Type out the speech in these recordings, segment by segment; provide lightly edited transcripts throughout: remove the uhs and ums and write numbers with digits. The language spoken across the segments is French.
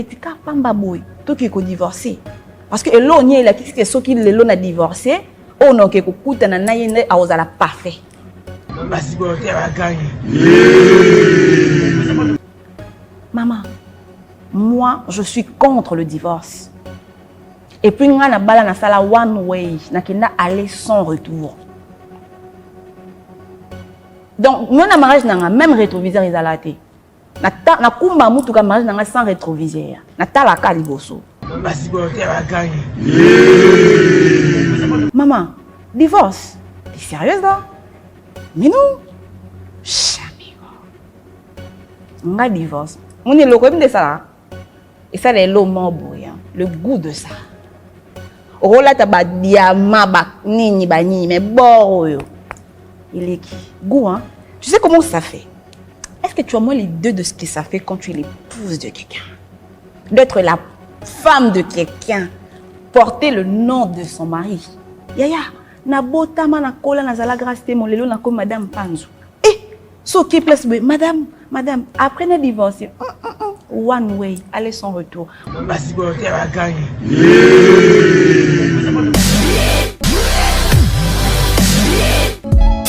etika pamba boy to ki ko divorcer parce que eloni il a qui so ki lelo na divorcer on a ke kukuta na naye a ozala parfait basi bo te ba gagner. Maman, moi je suis contre le divorce. Et puis nga na bala na sala one way na kina aller sans retour. Donc moi na mariage na même rétroviseur izalate. Na kumba mutu ka mariage na sans rétroviseur. Na tala ka liboso. Basi bo te ba gagner. Maman, divorce? T'es sérieuse là? Mais non. Jamais. Nga divorce. Mon est le de ça. Et ça c'est le goût de ça. Oh là t'as ba diamant ba nini ba ni mais bon il est qui goût hein. Tu sais comment ça fait? Est-ce que tu as moins les deux de ce que ça fait quand tu es l'épouse de quelqu'un? D'être la femme de quelqu'un, porter le nom de son mari. Yaya, na botama na kola na zala grâce mon lelo na comme madame Panzo. Eh, so qui place madame, apprenez divorcer. One way, allez sans retour. Basi bo te ba gagner.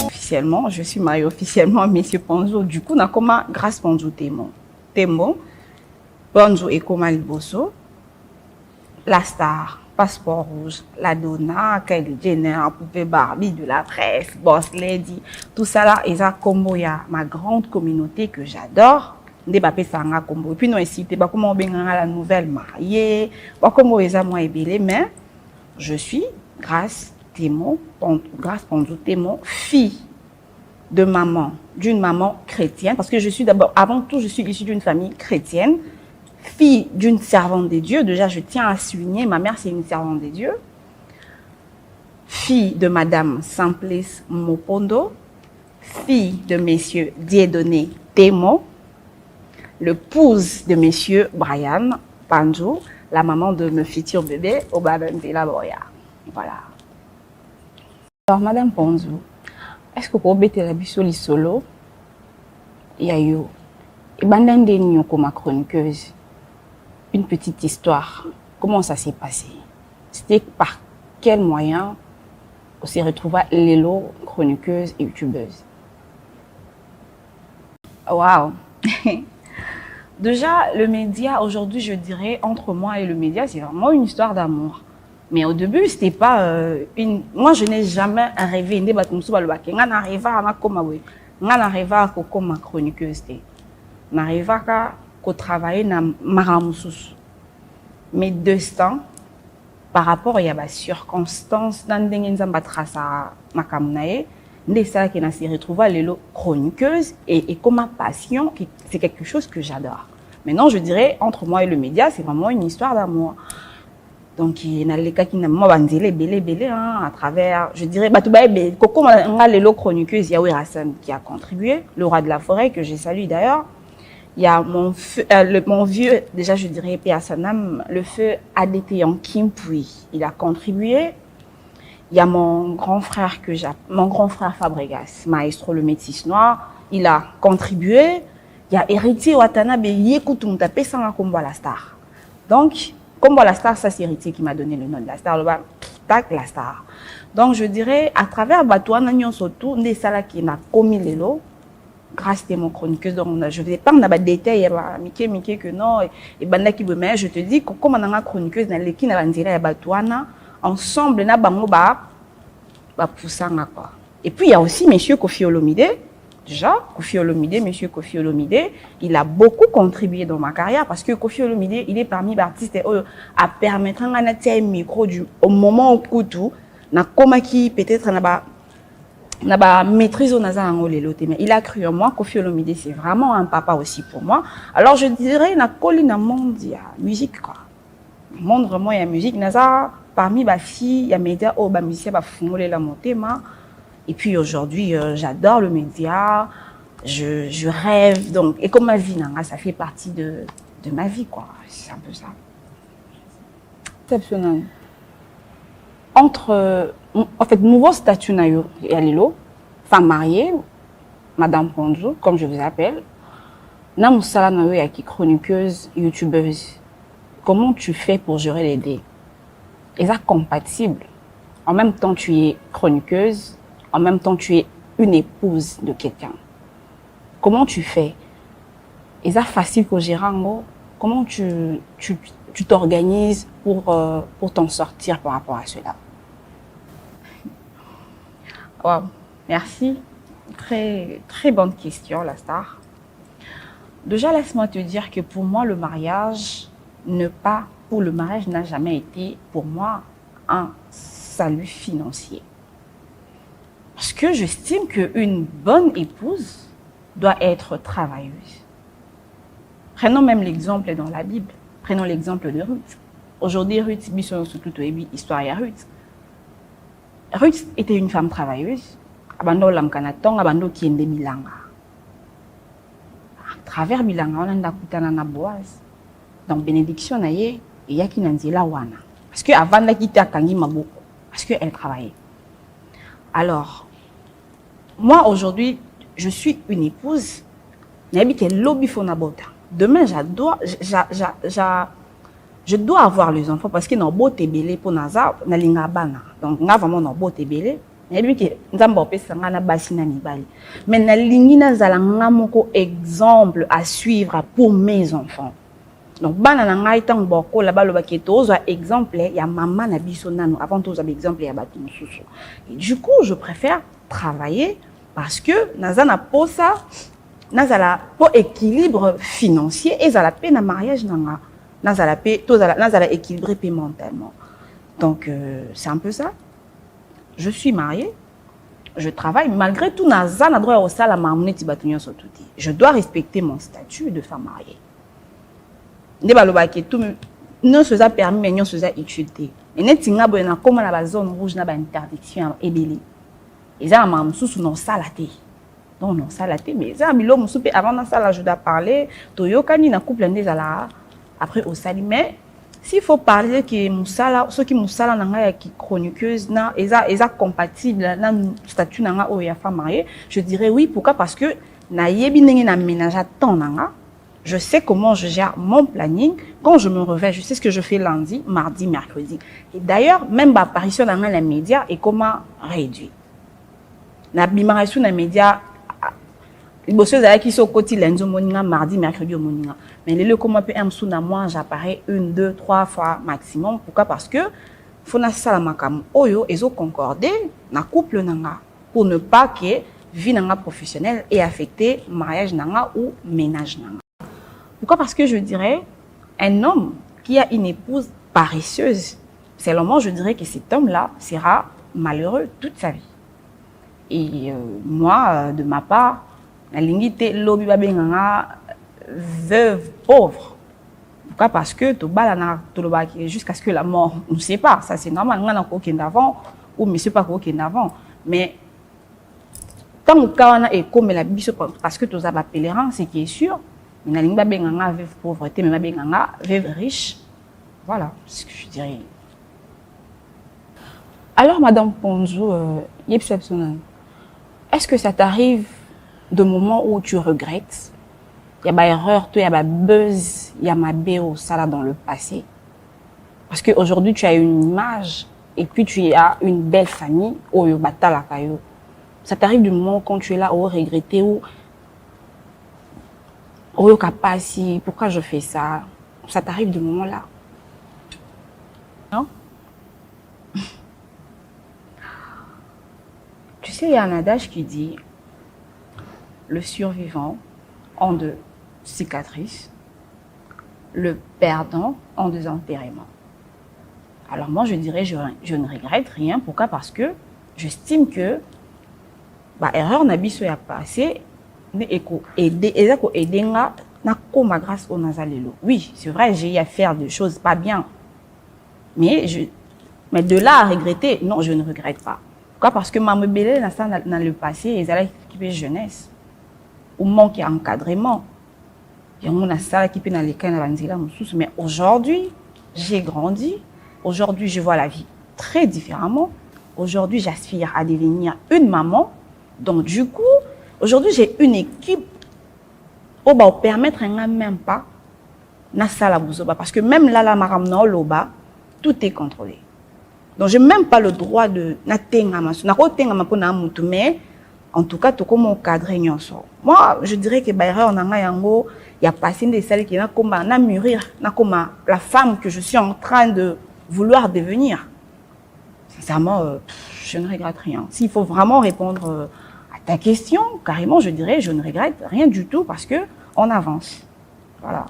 Officiellement, je suis mariée officiellement à Monsieur Panzo. Du coup, na koma grâce Panzo Tembo, Panzo et Koma Liboso, la star, passeport rouge, la Donna, Kylie Jenner, poupée Barbie de la presse, Boss Lady, tout ça là, et ça combo ya ma grande communauté que j'adore. Ndebapé sanga combo. Et puis nous ici, t'es pas comment on benganga la nouvelle mariée, pas comment eza moi ebélé, mais je suis grâce Panzo Tembo, fille de maman, d'une maman chrétienne, parce que je suis d'abord, avant tout, je suis issue d'une famille chrétienne, fille d'une servante des dieux. Déjà, je tiens à souligner, ma mère, c'est une servante des dieux. Fille de Madame Simplice Mopondo, fille de Messieurs Dieudonné Tembo, l'épouse de Monsieur Brian Panzo, la maman de mon futur bébé, Obabentela Boya. Voilà. Alors, Madame Panzo, est-ce que vous pouvez la biso li solo? Yayo. Et bandende nyo comme chroniqueuse. Une petite histoire. Comment ça s'est passé? C'était par quel moyen on s'est retrouvé Lélo, chroniqueuse et youtubeuse? Waouh! Déjà, le média, aujourd'hui, je dirais, entre moi et le média, c'est vraiment une histoire d'amour. Mais au début, c'était pas une... Moi, je n'ai jamais rêvé. Je n'arrive pas comme chroniqueuse. Je n'arrive pas à travailler dans Maramoussous. Mais destin, par rapport à la circonstance, dans les ça qui s'est retrouvé les chroniqueuse et comme ma passion, c'est quelque chose que j'adore. Maintenant, je dirais, entre moi et le média, c'est vraiment une histoire d'amour. Donc, il y a les cas qui n'ont pas belé, à travers, je dirais, comme les chroniqueuses, il y a Hassan qui a contribué, le roi de la forêt, que j'ai salué d'ailleurs. Il y a mon vieux, déjà, je dirais, P. Hassanam, le feu Adétéan Kimpui, il a contribué. Il y a mon grand frère Fabregas, maestro le métis noir, il a contribué. Il y a Héritier Watanabe, Yekoutoum, tapé sans combo la star. Donc, combo la star, ça c'est Héritier qui m'a donné le nom de la star, le tac la star. Donc, je dirais, à travers Batouana Nyon Sotou, des salas qui n'a commis les lots, grâce à mon chroniqueuse, donc je ne vais pas dans les détails, Mickey que non, et Banda qui me met, je te dis, que comme on a une chroniqueuse, dans l'équipe, on a une Batouana, ensemble, na bango ba poussanga quoi. Et puis il y a aussi monsieur Kofi Olomide. Déjà, monsieur Kofi Olomide, il a beaucoup contribué dans ma carrière parce que Kofi Olomide, il est parmi les artistes à permettre un micro au moment où tout na koma qui peut-être na ba maîtrise au naza angolelo mais il a cru en moi. Kofi Olomide, c'est vraiment un papa aussi pour moi. Alors je dirais na colline monde il y a musique quoi. Monde vraiment il y a musique naza. Parmi ma fille, il y a média oh musicien fondé la montema. Et puis aujourd'hui, j'adore le média, je rêve donc et comme ma vie ça fait partie de ma vie quoi. C'est un peu ça. Exceptionnel. Entre en fait nouveau statut nayo et alilo, femme mariée, Madame Panzo comme je vous appelle, na musala nayo ya qui chroniqueuse, youtubeuse. comment tu fais pour gérer les deux? Est-ce compatible? En même temps, tu es chroniqueuse, en même temps, tu es une épouse de quelqu'un. Comment tu fais? Est-ce facile pour gérer? Comment tu t'organises pour t'en sortir par rapport à cela? Wow, merci. Très, très bonne question, la star. Déjà, laisse-moi te dire que pour moi, le mariage n'a jamais été pour moi un salut financier. Parce que j'estime qu'une bonne épouse doit être travailleuse. Prenons même l'exemple dans la Bible. Prenons l'exemple de Ruth. Aujourd'hui, Ruth, histoire à Ruth. Ruth était une femme travailleuse. Abando lamkanatonga, abando kiende bilanga. À travers bilanga, on a kutana na Boaz. Donc bénédiction na ye, et yaki nanzela wana. Parce que avant de quitter akangi maboko, parce que elle travaillait. Alors, moi aujourd'hui, je suis une épouse. Nabi ke lobby fona bota. Demain, je dois avoir les enfants parce que dans bote belé pour naza na linga bana. Donc nga vraiment dans bote belé. Nabi ke nzamba opesa nga na basi na mibali. Mais na lingi na zala nga moko exemple à suivre pour mes enfants. Donc bana na ngai tang boko la baloba ke toza exemple ya maman na biso nanu avant toza exemple ya batu mususu. Et du coup, je préfère travailler parce que naza na posa nazala pour équilibre financier et zala paix na mariage nanga nazala paix nazala équilibré mentalement. Donc c'est un peu ça. Je suis mariée, je travaille malgré tout nazala droit au sala mamuneti batunyo sotuti. Je dois respecter mon statut de femme mariée. Ne baloba ke tout non se ça permis mais non se ça utilité. Et net tinga boyena comme na ba zone rouge na ba interdiction ebele. Eza mamsusu non salate. Non, ça l'a été, mais ça a mis l'homme avant ça, là, je dois parler. Toyokani na couple ndezala après au sali. Mais s'il faut parler que Moussala, ceux qui Moussala nanga qui chroniqueuse, na, eza compatible, na statut nanga ou ya femme mariée, je dirais oui. Pourquoi? Parce que na yebi nenge na ménage à temps nanga. Je sais comment je gère mon planning. Quand je me réveille, je sais ce que je fais lundi, mardi, mercredi. Et d'ailleurs, même ma apparition dans les médias est comment réduit. Na bimaration dans les médias. Les bosses qui sont côté lundi moninga, mardi, mercredi moninga. Mais les comment peut un moi j'apparais 1, 2, 3 fois maximum. Pourquoi? Parce que faut na sala makam oyo ezo concorder na couple nanga pour ne pas que vie nanga professionnelle ait affecté mariage nanga ou ménage nanga. Pourquoi? Parce que je dirais un homme qui a une épouse paresseuse, selon je dirais que cet homme-là sera malheureux toute sa vie. Et moi, de ma part, la lignité lobby babenganga veuve pauvre. Pourquoi? Parce que to balana to jusqu'à ce que la mort ne sait pas. Ça c'est normal. On a aucun d'avant ou monsieur pas aucun d'avant. Mais tant que on a comme la biso parce que tous aba pèlerin, c'est qui est sûr. Mais la ligne babenganga veuve pauvreté, mais babenganga veuve riche. Voilà ce que je dirais. Alors Madame Ponzo, est-ce que ça t'arrive de moments où tu regrettes? Il y a ma erreur, il y a ma buzz, il y a ma béo, ça là dans le passé. Parce qu'aujourd'hui, tu as une image et puis tu as une belle famille. Ça t'arrive du moment quand tu es là, où regretter, ou pourquoi je fais ça? Ça t'arrive du moment là? Non? Tu sais, il y a un adage qui dit le survivant en 2 cicatrices, le perdant en 2 enterrements. Alors moi, je dirais, je ne regrette rien. Pourquoi? Parce que j'estime que erreur n'a biso ya passé aider na koma grâce au nazalelo. Oui, c'est vrai, j'ai eu à faire des choses pas bien. Mais de là à regretter, non, je ne regrette pas. Pourquoi? Parce que ma mebele dans le passé, ils allaient équiper jeunesse. Ou manque d'encadrement. Mais aujourd'hui, j'ai grandi. Aujourd'hui, je vois la vie très différemment. Aujourd'hui, j'aspire à devenir une maman. Donc, du coup, aujourd'hui, j'ai une équipe qui va permettre même pas na sala buzoba parce que même là la maramna loba tout est contrôlé. Donc j'ai même pas le droit de na tenga maso na ko tenga mapona mutu mais en tout cas tout comme encadrer nyonso. Moi je dirais que baira on anga yango il y a passé des salles qui na comme na mûrir na comme la femme que je suis en train de vouloir devenir. Sincèrement je ne regrette rien. S'il faut vraiment répondre à ta question, carrément je dirais je ne regrette rien du tout parce que on avance. Voilà.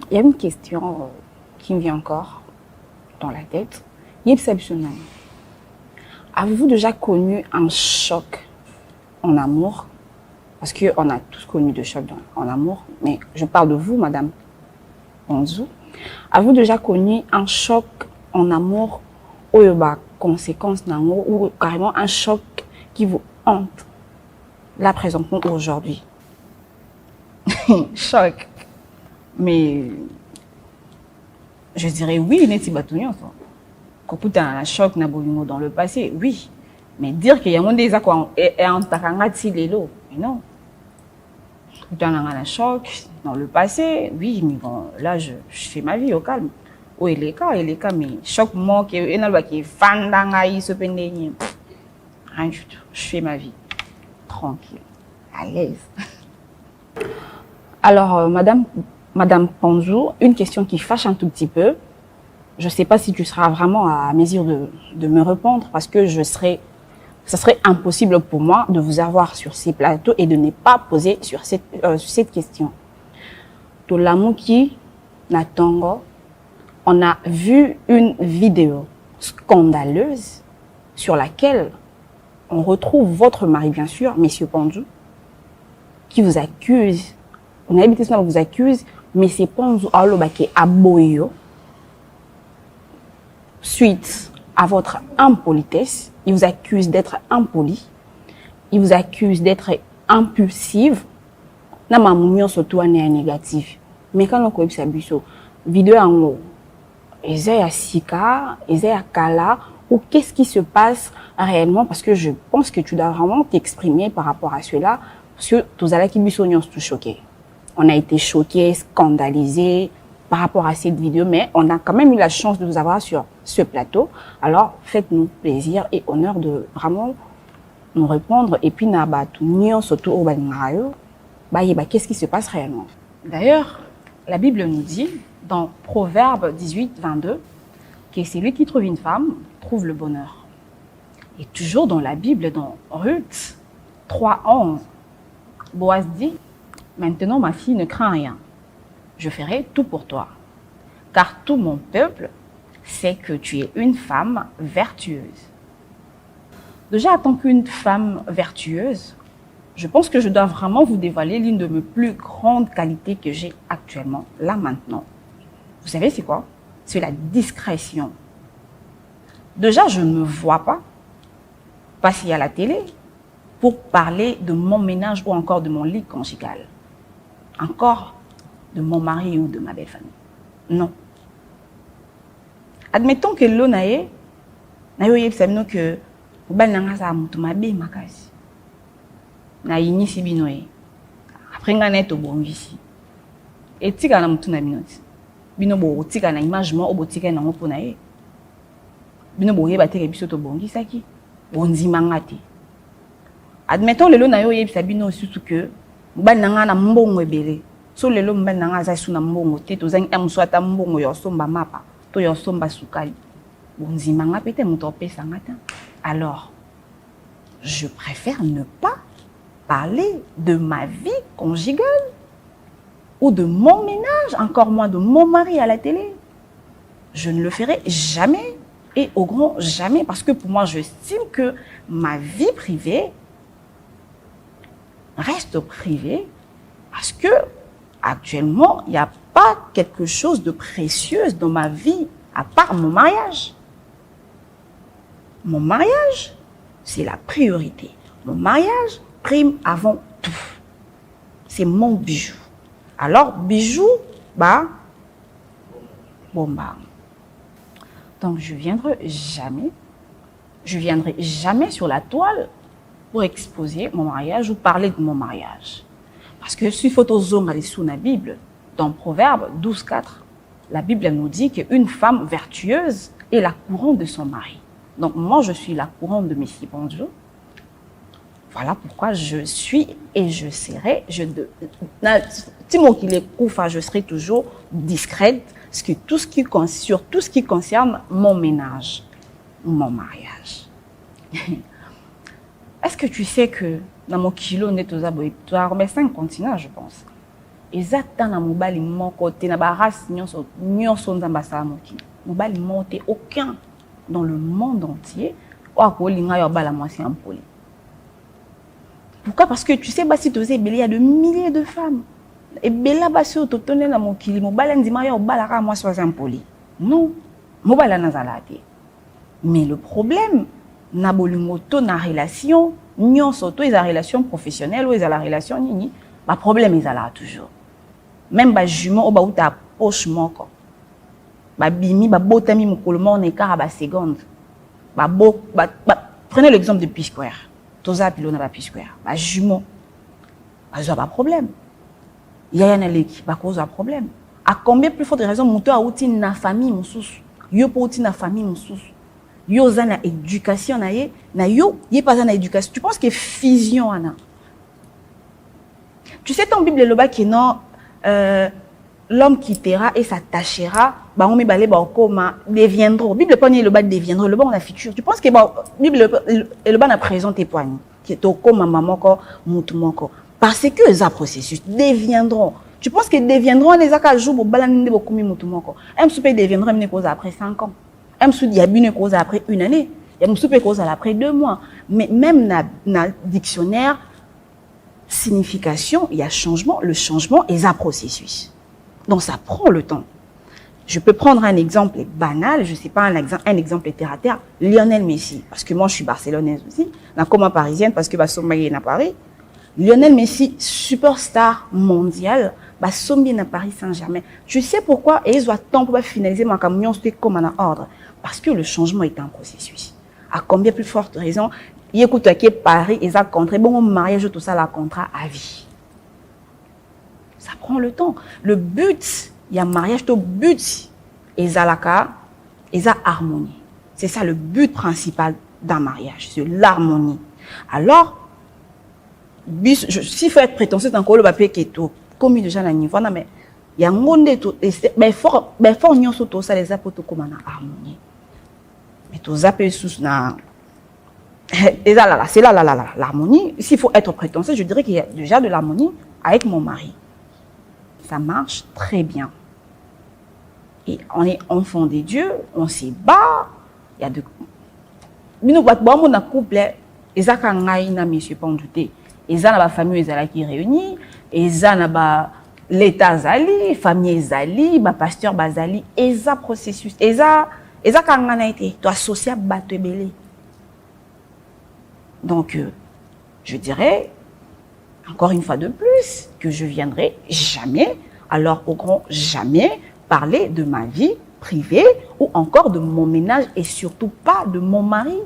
Il y a une question qui me vient encore dans la tête. Avez-vous déjà connu un choc en amour? Parce qu'on a tous connu des chocs en amour, mais je parle de vous, Madame Ponzou. Avez-vous déjà connu un choc en amour ou conséquence d'amour ou carrément un choc qui vous hante là présentement aujourd'hui? Choc. Mais je dirais oui, n'est-ce pas tout ça. Quand tu as un choc dans le passé, oui. Mais dire qu'il y a des accords et en tarangati lelo, mais non. Tu as un choc dans le passé, oui, mais bon, là je fais ma vie au calme. Oh, il est cas, mais choc moi qui est fan d'angaï se peine rien du tout. Je fais ma vie tranquille, à l'aise. Alors, Madame Ponzou, une question qui fâche un tout petit peu. Je ne sais pas si tu seras vraiment à mesure de me répondre parce que ça serait impossible pour moi de vous avoir sur ces plateaux et de ne pas poser sur cette question. Tolamuki Natongo, on a vu une vidéo scandaleuse sur laquelle on retrouve votre mari, bien sûr, Monsieur Ponzou, qui vous accuse. On a habité ça, vous accuse, mais c'est Ponzou qui est aboyo. Suite à votre impolitesse, il vous accuse d'être impoli, il vous accuse d'être impulsive. Na mamunyo surtout négatif. Mais quand on connaît ça biso, vidéo en haut, Ezaya Sika, Ezaya Kala, ou qu'est-ce qui se passe réellement? Parce que je pense que tu dois vraiment t'exprimer par rapport à cela, parce que tous allez qui biso nous tout choqués. On a été choqués, scandalisés par rapport à cette vidéo, mais on a quand même eu la chance de vous avoir sur ce plateau. Alors, faites-nous plaisir et honneur de vraiment nous répondre. Et puis, surtout au qu'est-ce qui se passe réellement? D'ailleurs, la Bible nous dit, dans Proverbe 18, 22, que celui qui trouve une femme trouve le bonheur. Et toujours dans la Bible, dans Ruth 3, 11, Boaz dit, maintenant ma fille ne craint rien. Je ferai tout pour toi, car tout mon peuple sait que tu es une femme vertueuse. Déjà, en tant qu'une femme vertueuse, je pense que je dois vraiment vous dévoiler l'une de mes plus grandes qualités que j'ai actuellement, là maintenant. Vous savez c'est quoi? C'est la discrétion. Déjà, je ne me vois pas passer à la télé pour parler de mon ménage ou encore de mon lit conjugal. Encore de mon mari ou de ma belle famille. Non. Admettons que l'on a eu, que après on est au bon ici. Et tu as na minute. Bino bo tika na image mo obo tika na ngopona e. Bino bo yeba teke biso to bongi saki. Bonzi mangati. Admettons le lo na yo yebisa bino surtout que ba nanga na mbongo ebele. So lelo mba nanga za suna mbongo te to zangi amswata mbongo yo somba mapa to yo somba sukali. Bonzi manga pete muto pesa ngata. Alors je préfère ne pas parler de ma vie conjugale ou de mon ménage, encore moins de mon mari à la télé. Je ne le ferai jamais et au grand jamais parce que pour moi, j'estime que ma vie privée reste privée parce que actuellement, il n'y a pas quelque chose de précieux dans ma vie à part mon mariage. Mon mariage, c'est la priorité. Mon mariage prime avant tout. C'est mon bijou. Alors, bijou, bah, bon, bah. Donc, je viendrai jamais sur la toile pour exposer mon mariage ou parler de mon mariage. Parce que si photo zone sous la Bible, Dans Proverbe 12,4, la Bible nous dit qu'une femme vertueuse est la couronne de son mari. Donc moi, je suis la couronne de Messie Bonjour. Voilà pourquoi je suis et je serai, je serai toujours discrète sur tout ce qui concerne mon ménage, mon mariage. Est-ce que tu sais que dans mon kilo, tu as 5 continents, je pense. Et ça, dans mon bali, mon côté, dans ma race, nous sommes dans mon bali, aucun dans le monde entier. Pourquoi? Parce que tu sais, si tu sais, il y a de milliers de femmes. Et Bella Bassi, tu tenais dans mon kili, mon bal, dit, moi, moi, sois impoli. Non, mon bal, mais le problème, na bolimoto na relation, nyon soto, ils ont relation professionnelle ou ils ont la relation nini, le problème, ils ont là toujours. Même ba jument, ou ba ou ta poche moko. Ba bimi, ba botami moukolmo, on est car à ba seconde. Prenez l'exemple de P-Square. Toza pilona ba P-Square. Ba jument. Ba zo ba problème. Yaya na leki, ba cause un problème. À combien plus forte raison, mouto a outi na famille moussous. Yo po outi na famille moussous. Yo za na éducation na yo yé pas na éducation. Tu penses que fusion ana. Tu sais ton Bible le bas qui non l'homme quittera et s'attachera, bah on met balé bah comme deviendront. Bible pas le bas deviendront, le bas on a futur. Tu penses que bah Bible le bas na présent tes poignes qui est au comme maman ko mutu ko parce que ça processus deviendront. Tu penses que deviendront les aka jour pour balaninde beaucoup mutu ko. Un souper deviendront une cause après 5 ans. Un souper il y a une cause après 1 année. Il y a une souper cause après 2 mois. Mais même na dictionnaire signification, il y a changement, le changement est un processus. Donc ça prend le temps. Je peux prendre un exemple banal, je sais pas, un exemple terre à terre, Lionel Messi, parce que moi je suis barcelonaise aussi, la coma parisienne parce que bah Sombaye est à Paris. Lionel Messi, superstar mondial, bah Sombaye à Paris Saint-Germain. Je sais pourquoi et ils ont temps pour finaliser ma camion c'était comme un ordre parce que le changement est un processus. À combien plus forte raison, il écoute à Paris et ça contrat bon mariage tout ça la contrat à vie. Ça prend le temps. Le but, il y a mariage, le but, et ça harmonie. C'est ça le but principal d'un mariage, c'est l'harmonie. Alors, s'il faut être prétentieux, dans le papier qui est tout, comme il déjà niveau, mais il y a un monde tout, mais fort, nous sommes tous ça les apôtres comme en harmonie. Mais tous appels sous na, et là, c'est là l'harmonie. S'il faut être prétentieux, je dirais qu'il y a déjà de l'harmonie avec mon mari. Ça marche très bien. Et on est enfant des dieux, on se bat. Il y a de. Nous, on a couple, et ça, quand on a monsieur Pandouté, et ça, on a famille qui réunit, et ça, on a l'État Zali, famille Zali, pasteur Bazali, et ça, processus. Et ça, quand on a été, tu associé à Batebele. Donc, je dirais. Encore une fois de plus, que je viendrai jamais, alors au grand jamais, parler de ma vie privée ou encore de mon ménage et surtout pas de mon mari.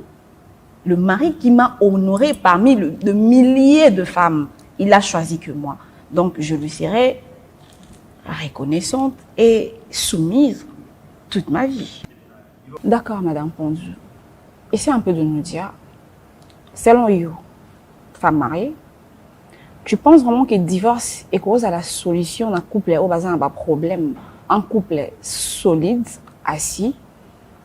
Le mari qui m'a honoré parmi de milliers de femmes, il a choisi que moi. Donc je lui serai reconnaissante et soumise toute ma vie. D'accord, Madame Pondu. Essayez un peu de nous dire, selon vous, femme mariée, tu penses vraiment que le divorce est cause à la solution d'un couple au bas d'un problème, un couple solide, assis,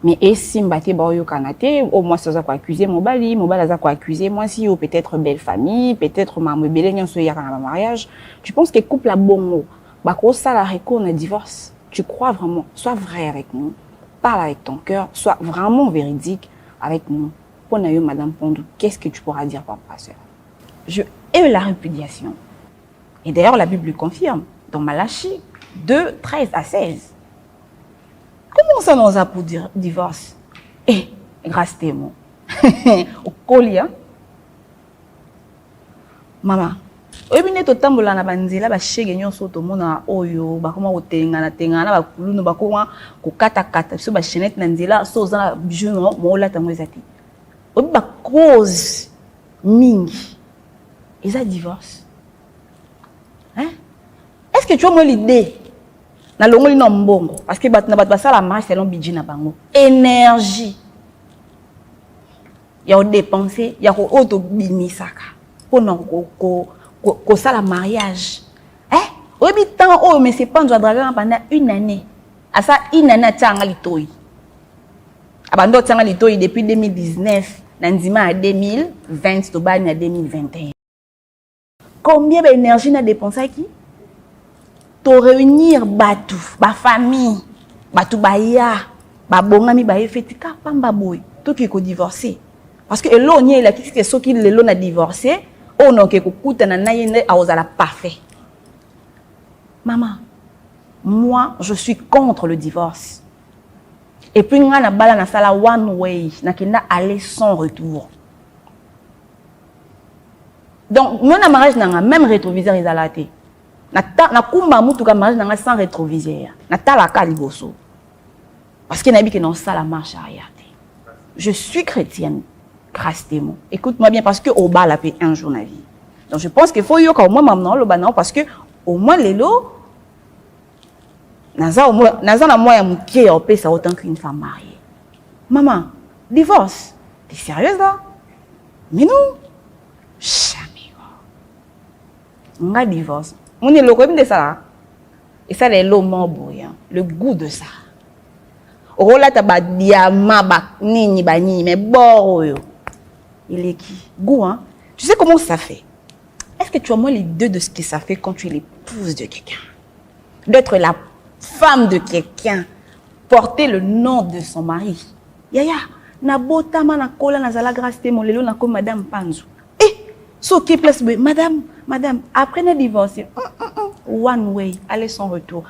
mais et si m'baté baoyo kanate, au moins ça quoi accuser mon bali ça quoi accuser moi si ou peut-être belle famille, peut-être ma belle nyon so yaka na mariage. Tu penses que couple a bon bah cause ça la réco na divorce. Tu crois vraiment? Sois vrai avec nous, parle avec ton cœur, sois vraiment véridique avec nous. Pour nayo Madame Pondou, qu'est-ce que tu pourras dire par rapport à ça? Je hais la répudiation. Et d'ailleurs, la Bible le confirme dans Malachie 2, 13 à 16. Comment ça nous a pour dire divorce? Grâce témoin. Au collier. Maman, oyebine to tambola na banzela ba shege nyonso to mona oyo ba koma otengana ba kulunu ba koma ko kata kata so ba chenette na nzela so za bijuno mo la tango ezati. Obi ba cause mingi. Et ça divorce. Hein? Est-ce que tu as l'idée na longoli na mbongo parce que na bat ça la marche selon budget na bango énergie ya o dépenser ya ko auto bimisaka pour non ko ça la mariage oyebi temps oh mais c'est pas nzwa dragon pendant une année à ça une année tanga litoi abando tanga litoi depuis 2019 na ndima à 2020 to bani à 2021 combien d'énergie na dépenser qui to réunir batu ba famille batu baya ba bongami ba efetika pamba boy to ki ko divorcer parce que elo nye la kiti ke soki lelo na divorcer o non ke ko kutana na yene a ozala parfait. Maman, moi je suis contre le divorce. Et puis nga na bala na sala one way na kenda aller sans retour. Donc mon mariage na même rétroviseur ezalate. Na kumba mutu ka mariage na sans rétroviseur. Na tala ka liboso. Parce que na bi que non ça la marche arrière. Je suis chrétienne. Grâce témoin. Écoute-moi bien parce que au bas la paix un jour na vie. Donc je pense qu'il faut yo ka au moins maintenant le banan parce que au moins les lots naza na moi ya mukie au paix ça autant qu'une femme mariée. Maman, divorce. T'es sérieuse là? Mais non. Jamais. Nga divorce. On est loco de ça. Et ça les lots morboyant, le goût de ça. Oh là ta ba diamant ba nini ba ni mais boroyo. Il est qui? Goût, hein? Tu sais comment ça fait? Est-ce que tu as moins les deux de ce que ça fait quand tu es l'épouse de quelqu'un? D'être la femme de quelqu'un, porter le nom de son mari. Yaya, na botama na kola na zala grâce mon lelo na ko madame Panzu. So qui place madame, après le divorce, one way, aller sans retour.